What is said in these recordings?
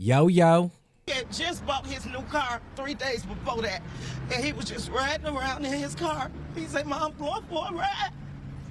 Yo, yo. He had just bought his new car 3 days before that, and he was just riding around in his car. He said, "Mom, I'm going for a ride,"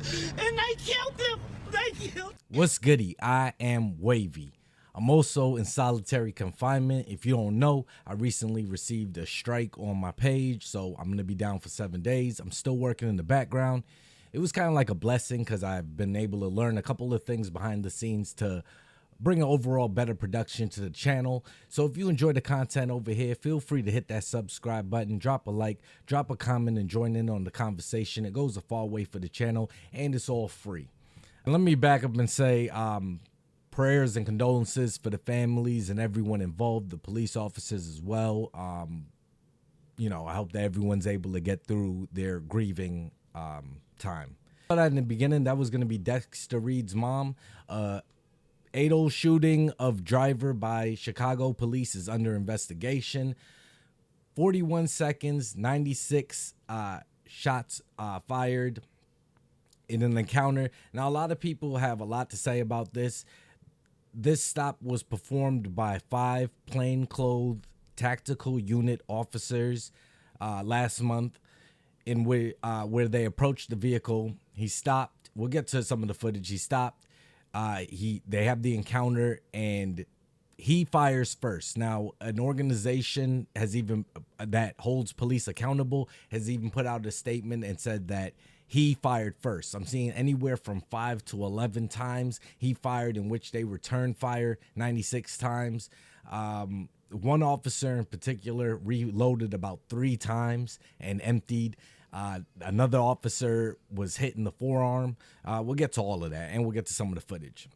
and they killed him. They killed him. What's goody? I am Wavy. I'm also in solitary confinement. If you don't know, I recently received a strike on my page, so I'm going to be down for 7 days. I'm still working in the background. It was kind of like a blessing because I've been able to learn a couple of things behind the scenes to bring an overall better production to the channel. So if you enjoy the content over here, feel free to hit that subscribe button, drop a like, drop a comment, and join in on the conversation. It goes a far way for the channel, and it's all free. And let me back up and say prayers and condolences for the families and everyone involved, the police officers as well. I hope that everyone's able to get through their grieving time. But in the beginning, that was going to be Dexter Reed's mom. 8-0 shooting of driver by Chicago police is under investigation. 41 seconds, 96 shots fired in an encounter. Now, a lot of people have a lot to say about this. This stop was performed by 5 plainclothes tactical unit officers last month, in where they approached the vehicle. He stopped. We'll get to some of the footage. He stopped. They have the encounter and he fires first. Now, an organization that holds police accountable has even put out a statement and said that he fired first. I'm seeing anywhere from 5 to 11 times he fired, in which they returned fire 96 times. One officer in particular reloaded about 3 times and emptied. Another officer was hit in the forearm. We'll get to all of that, and we'll get to some of the footage.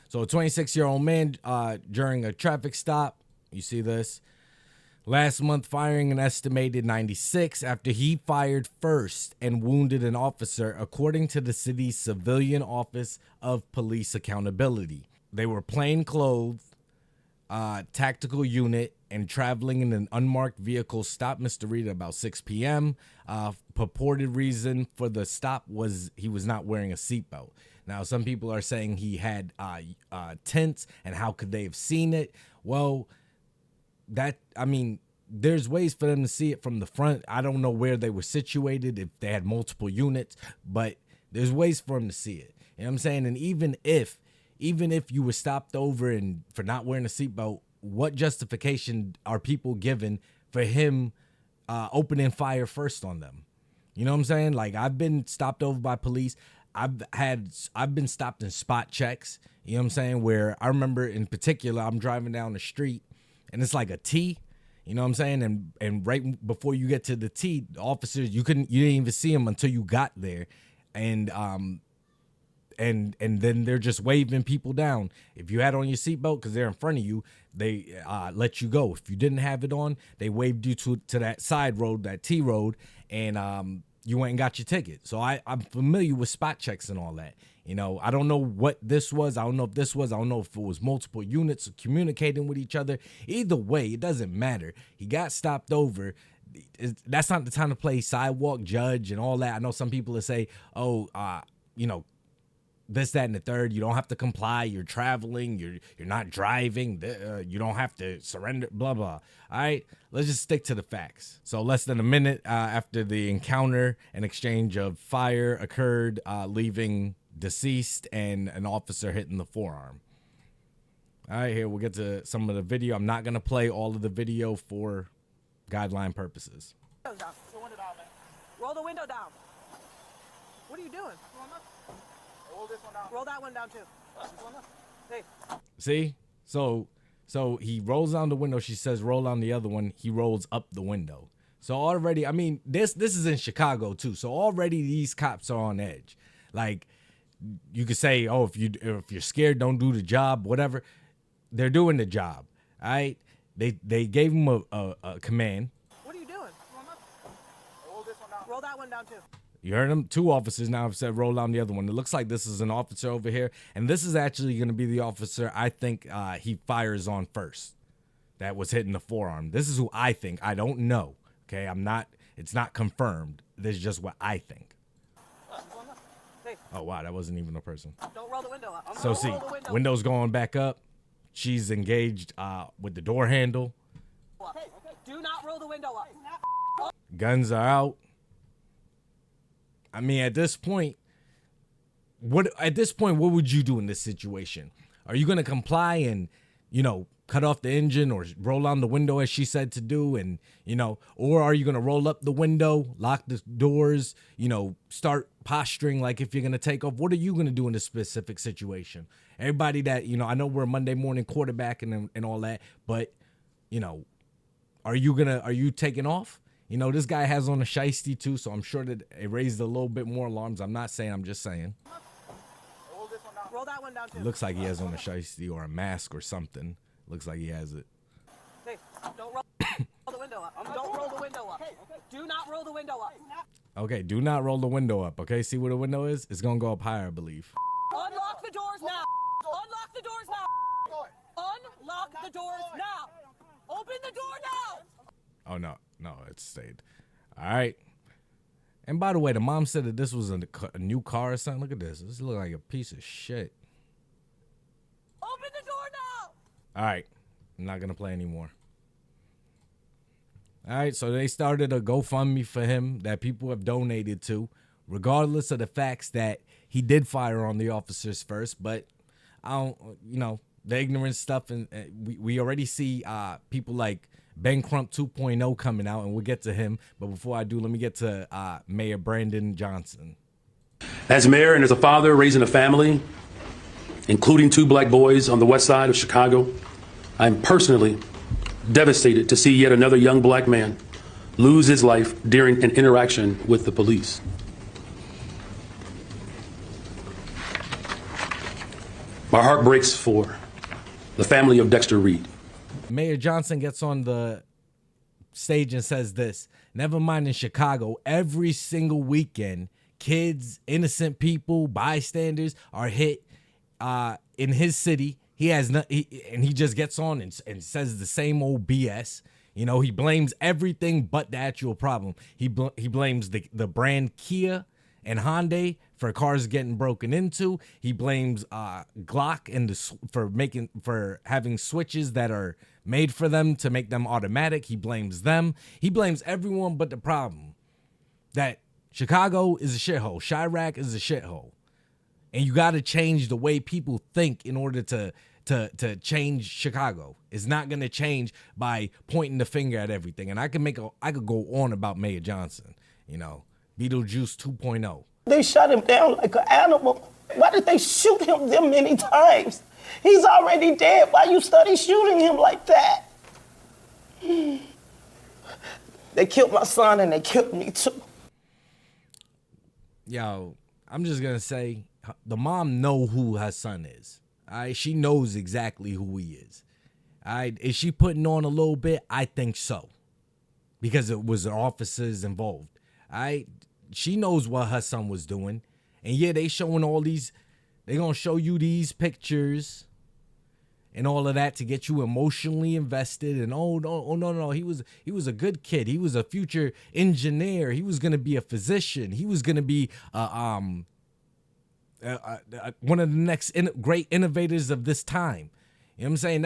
So a 26-year-old man during a traffic stop, you see this, last month firing an estimated 96 after he fired first and wounded an officer, according to the city's Civilian Office of Police Accountability. They were plainclothes, tactical unit, and traveling in an unmarked vehicle. Stopped Mr. Reed at about 6 p.m. Purported reason for the stop was he was not wearing a seatbelt. Now, some people are saying he had tints, and how could they have seen it? Well, there's ways for them to see it from the front. I don't know where they were situated, if they had multiple units, but there's ways for them to see it. You know what I'm saying? And even if you were stopped over and for not wearing a seatbelt, what justification are people given for him opening fire first on them? You know what I'm saying? Like, I've been stopped over by police. I've been stopped in spot checks. You know what I'm saying? Where I remember in particular, I'm driving down the street and it's like a T. You know what I'm saying? And right before you get to the T, the officers, you didn't even see them until you got there. And then they're just waving people down. If you had on your seatbelt because they're in front of you, they let you go. If you didn't have it on, they waved you to that side road, that T road, and you went and got your ticket. So I'm familiar with spot checks and all that. You know, I don't know what this was. I don't know if it was multiple units communicating with each other. Either way, it doesn't matter. He got stopped over. That's not the time to play sidewalk judge and all that. I know some people that say, this, that, and the third. You don't have to comply. You're traveling. You're not driving. You don't have to surrender. Blah blah. All right. Let's just stick to the facts. So less than a minute after the encounter, an exchange of fire occurred, leaving deceased and an officer hit in the forearm. All right. Here we'll get to some of the video. I'm not gonna play all of the video for guideline purposes. Roll the window down. What are you doing? Roll this one down. Roll that one down too. Hey. See? So he rolls down the window. She says, roll down the other one. He rolls up the window. So already, I mean, this is in Chicago too. So already these cops are on edge. Like, you could say, oh, if you're scared, don't do the job, whatever. They're doing the job. All right? They gave him a command. What are you doing? Roll this one down. Roll that one down too. You heard him? 2 officers now have said roll down the other one. It looks like this is an officer over here. And this is actually going to be the officer I think he fires on first that was hitting the forearm. This is who I think. I don't know. Okay? It's not confirmed. This is just what I think. Hey. Oh, wow. That wasn't even a person. Don't roll the window up. So see, window's going back up. she's engaged with the door handle. Do not roll the window up. Guns are out. I mean, at this point, what would you do in this situation? Are you gonna comply and, cut off the engine or roll down the window as she said to do, and or are you gonna roll up the window, lock the doors, start posturing like if you're gonna take off? What are you gonna do in this specific situation? Everybody that I know we're a Monday morning quarterback and all that, but are you taking off? This guy has on a shiesty too, so I'm sure that it raised a little bit more alarms. I'm not saying, I'm just saying. Roll that one down too. It looks like he has on a shiesty or a mask or something. Looks like he has it. Hey, don't roll the window up. Don't roll the window up. Do not roll the window up. Okay, do not roll the window up, okay? See where the window is? It's gonna go up higher, I believe. Unlock the doors now. Unlock the doors now. Unlock the doors now. Open the door now. Oh, no, it stayed. All right. And by the way, the mom said that this was a new car or something. Look at this. This looks like a piece of shit. Open the door now. All right. I'm not going to play anymore. All right. So they started a GoFundMe for him that people have donated to, regardless of the facts that he did fire on the officers first. But I don't, the ignorant stuff. And we already see people like Ben Crump 2.0 coming out, and we'll get to him. But before I do, let me get to Mayor Brandon Johnson. As mayor and as a father raising a family, including 2 black boys on the west side of Chicago, I'm personally devastated to see yet another young black man lose his life during an interaction with the police. My heart breaks for the family of Dexter Reed. Mayor Johnson gets on the stage and says this: never mind in Chicago, every single weekend, kids, innocent people, bystanders are hit in his city. He has and he just gets on and says the same old BS. He blames everything but the actual problem. He blames the brand Kia and Hyundai for cars getting broken into. He blames Glock and for having switches that are made for them to make them automatic. He blames them. He blames everyone but the problem. That Chicago is a shithole. Chirac is a shithole. And you got to change the way people think in order to change Chicago. It's not going to change by pointing the finger at everything. And I could go on about Mayor Johnson, Beetlejuice 2.0. They shot him down like an animal. Why did they shoot him them many times? He's already dead. Why you study shooting him like that? They killed my son and they killed me too. Yo, I'm just going to say, the mom know who her son is. All right, she knows exactly who he is. All right, is she putting on a little bit? I think so, because it was the officers involved. All right, she knows what her son was doing, and yeah, they showing all these. They gonna show you these pictures and all of that to get you emotionally invested. And no, he was a good kid. He was a future engineer. He was gonna be a physician. He was gonna be one of the next great innovators of this time. You know what I'm saying?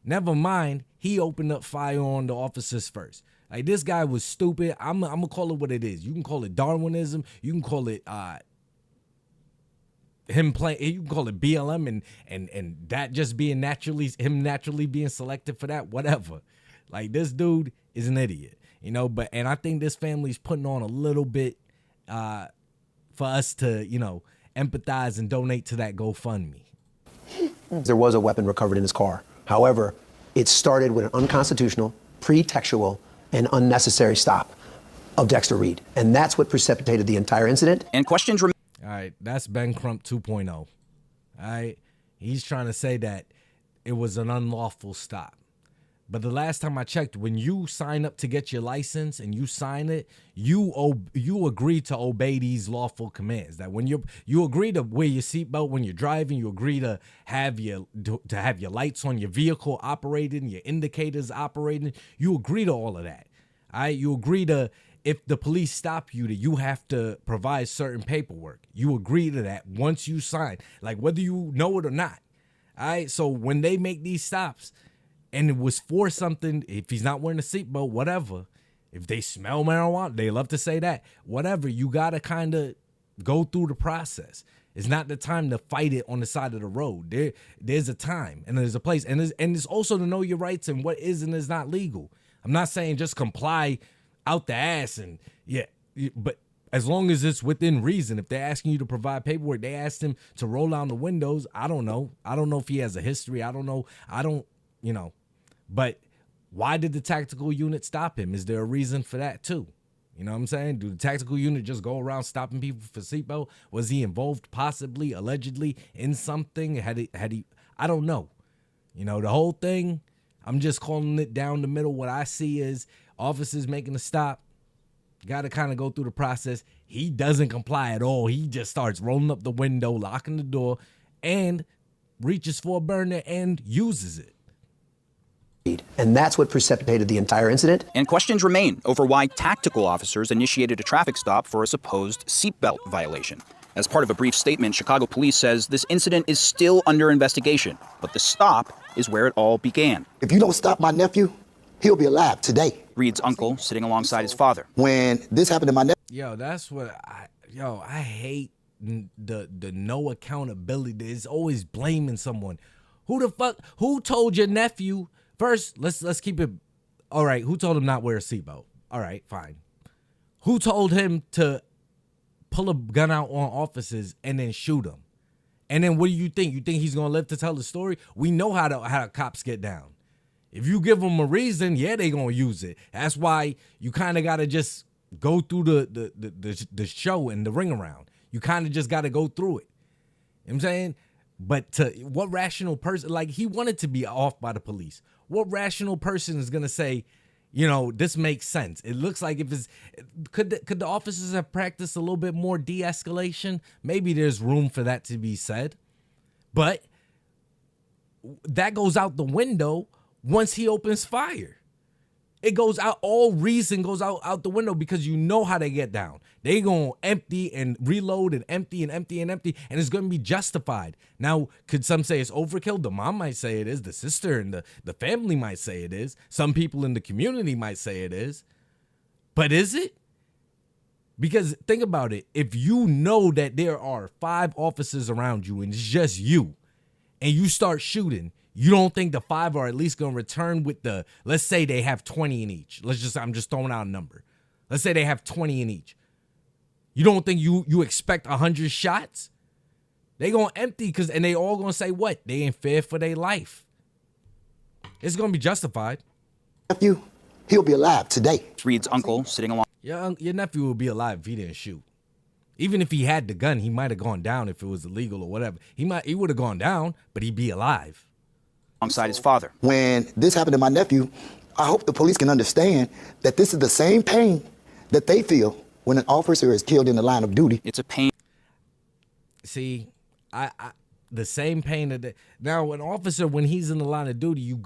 Never mind. He opened up fire on the officers first. Like, this guy was stupid. I'm gonna call it what it is. You can call it Darwinism. You can call it him playing. You can call it BLM and that just being naturally being selected for that. Whatever. Like, this dude is an idiot. But I think this family's putting on a little bit for us to, empathize and donate to that GoFundMe. There was a weapon recovered in his car. However, it started with an unconstitutional, pretextual, and unnecessary stop of Dexter Reed. And that's what precipitated the entire incident. And questions All right, that's Ben Crump 2.0. All right, he's trying to say that it was an unlawful stop. But the last time I checked, when you sign up to get your license and you sign it, you agree to obey these lawful commands. That when you agree to wear your seatbelt when you're driving, you agree to have your lights on your vehicle operating, your indicators operating. You agree to all of that. All right, you agree to, if the police stop you, that you have to provide certain paperwork. You agree to that once you sign, like whether you know it or not. All right, so when they make these stops and it was for something, if he's not wearing a seatbelt, whatever, if they smell marijuana, they love to say that, whatever, you got to kind of go through the process. It's not the time to fight it on the side of the road. There's a time and there's a place. And it's also to know your rights and what is and is not legal. I'm not saying just comply out the ass and but as long as it's within reason. If they're asking you to provide paperwork, they asked him to roll down the windows. I don't know. I don't know if he has a history. I don't know. But why did the tactical unit stop him? Is there a reason for that too? You know what I'm saying? Do the tactical unit just go around stopping people for seatbelt? Was he involved possibly, allegedly, in something? Had he? I don't know. The whole thing, I'm just calling it down the middle. What I see is officers making a stop. Got to kind of go through the process. He doesn't comply at all. He just starts rolling up the window, locking the door, and reaches for a burner and uses it. And that's what precipitated the entire incident. And questions remain over why tactical officers initiated a traffic stop for a supposed seatbelt violation. As part of a brief statement, Chicago police says this incident is still under investigation, but the stop is where it all began. If you don't stop my nephew, he'll be alive today. Reed's uncle sitting alongside his father. When this happened to my nephew. Yo, that's what I hate the no accountability. There's always blaming someone. Who told your nephew? First, let's keep it. All right, who told him not wear a seatbelt? All right, fine. Who told him to pull a gun out on officers and then shoot them? And then what do you think? You think he's gonna live to tell the story? We know how cops get down. If you give them a reason, yeah, they gonna use it. That's why you kind of gotta just go through the show and the ring around. You kind of just gotta go through it. You know what I'm saying? But what rational person, like he wanted to be off by the police. What rational person is gonna say, this makes sense? It looks like could the officers have practiced a little bit more de-escalation? Maybe there's room for that to be said. But that goes out the window once he opens fire. It goes out, all reason goes out the window because you know how they get down. They gonna empty and reload and empty and empty and empty, and it's gonna be justified. Now, could some say it's overkill? The mom might say it is, the sister and the family might say it is. Some people in the community might say it is. But is it? Because think about it. If you know that there are 5 officers around you and it's just you, and you start shooting, you don't think the 5 are at least going to return with let's say they have 20 in each. I'm just throwing out a number. Let's say they have 20 in each. You don't think you expect 100 shots? They going to empty and they all going to say what? They in fear for their life. It's going to be justified. Nephew, he'll be alive today. Reed's uncle sitting along. Your nephew would be alive if he didn't shoot. Even if he had the gun, he might have gone down if it was illegal or whatever. He would have gone down, but he'd be alive. Alongside his father. When this happened to my nephew, I hope the police can understand that this is the same pain that they feel when an officer is killed in the line of duty. It's a pain. See, the same pain that now an officer, when he's in the line of duty,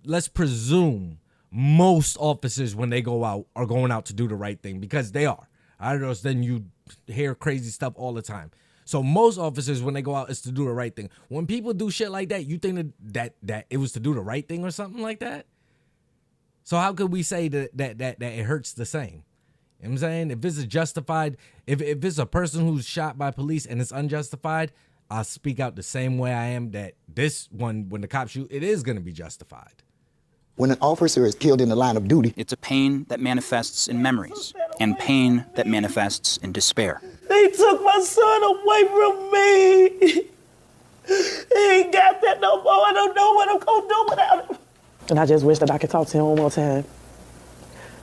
let's presume most officers when they go out are going out to do the right thing because they are. I don't know. Then you hear crazy stuff all the time. So most officers, when they go out, is to do the right thing. When people do shit like that, you think that it was to do the right thing or something like that? So how could we say that it hurts the same? You know what I'm saying? If it's justified, if it's a person who's shot by police and it's unjustified, I'll speak out the same way I am that this one, when the cops shoot, it is going to be justified. When an officer is killed in the line of duty. It's a pain that manifests in memories and pain that manifests in despair. They took my son away from me. He ain't got that no more. I don't know what I'm going to do without him. And I just wish that I could talk to him one more time.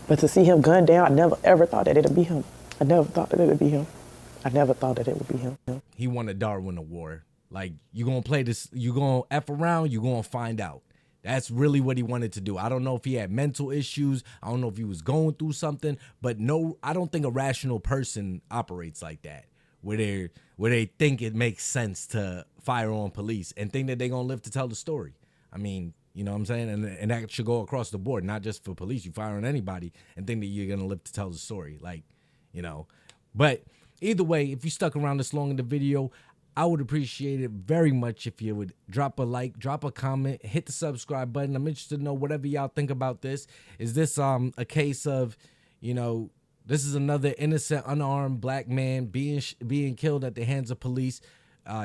But to see him gunned down, I never, ever thought that it'd be him. I never thought that it'd be him. I never thought that it would be him. He won a Darwin Award. Like, you going to play this, you going to F around, you going to find out. That's really what he wanted to do. I don't know if he had mental issues. I don't know if he was going through something. But no, I don't think a rational person operates like that, where they think it makes sense to fire on police and think that they're going to live to tell the story. I mean, you know what I'm saying? And that should go across the board, not just for police. You fire on anybody and think that you're going to live to tell the story. Like, But either way, if you stuck around this long in the video, I would appreciate it very much if you would drop a like, drop a comment, hit the subscribe button. I'm interested to know whatever y'all think about this. Is this a case of, this is another innocent, unarmed black man being killed at the hands of police?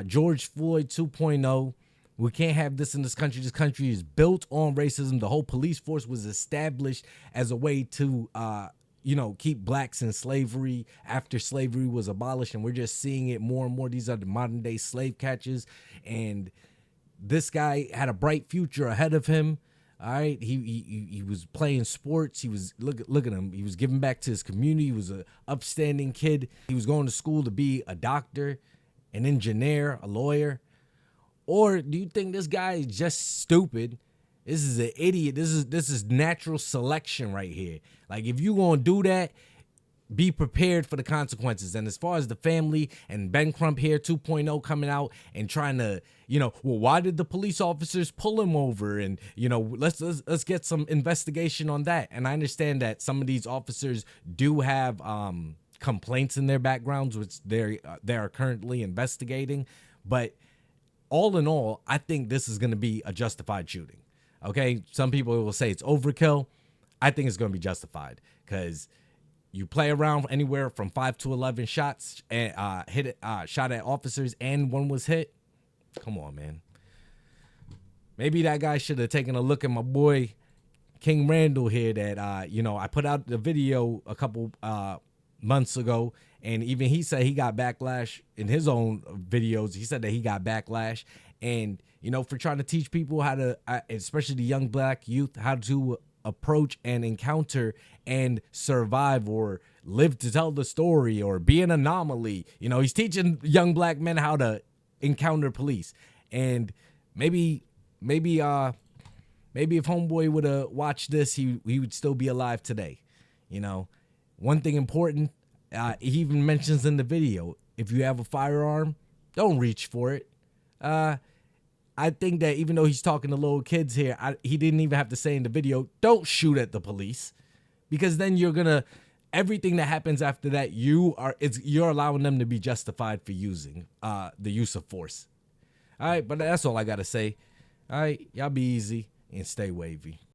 George Floyd 2.0. We can't have this in this country. This country is built on racism. The whole police force was established as a way to, keep blacks in slavery after slavery was abolished. And we're just seeing it more and more. These are the modern day slave catchers. And this guy had a bright future ahead of him. All right. He was playing sports. He was, look at him. He was giving back to his community. He was an upstanding kid. He was going to school to be a doctor, an engineer, a lawyer. Or do you think this guy is just stupid? This is an idiot. This is natural selection right here. Like, if you gonna do that, be prepared for the consequences. And as far as the family and Ben Crump here 2.0 coming out and trying to, why did the police officers pull him over? And, let's get some investigation on that. And I understand that some of these officers do have complaints in their backgrounds, which they are currently investigating. But all in all, I think this is going to be a justified shooting. Okay, some people will say it's overkill. I think it's going to be justified because you play around anywhere from 5 to 11 shots and shot at officers, and one was hit. Come on, man. Maybe that guy should have taken a look at my boy King Randall here. That I put out the video a couple months ago. And even he said he got backlash in his own videos. He said that he got backlash. And, for trying to teach people how to, especially the young black youth, how to approach and encounter and survive or live to tell the story or be an anomaly. He's teaching young black men how to encounter police. And maybe if Homeboy would have watched this, he would still be alive today. One thing important, he even mentions in the video, if you have a firearm, don't reach for it. I think that even though he's talking to little kids here, he didn't even have to say in the video, don't shoot at the police, because then everything that happens after that, you're allowing them to be justified for using the use of force. All right, but that's all I got to say. All right, y'all be easy and stay wavy.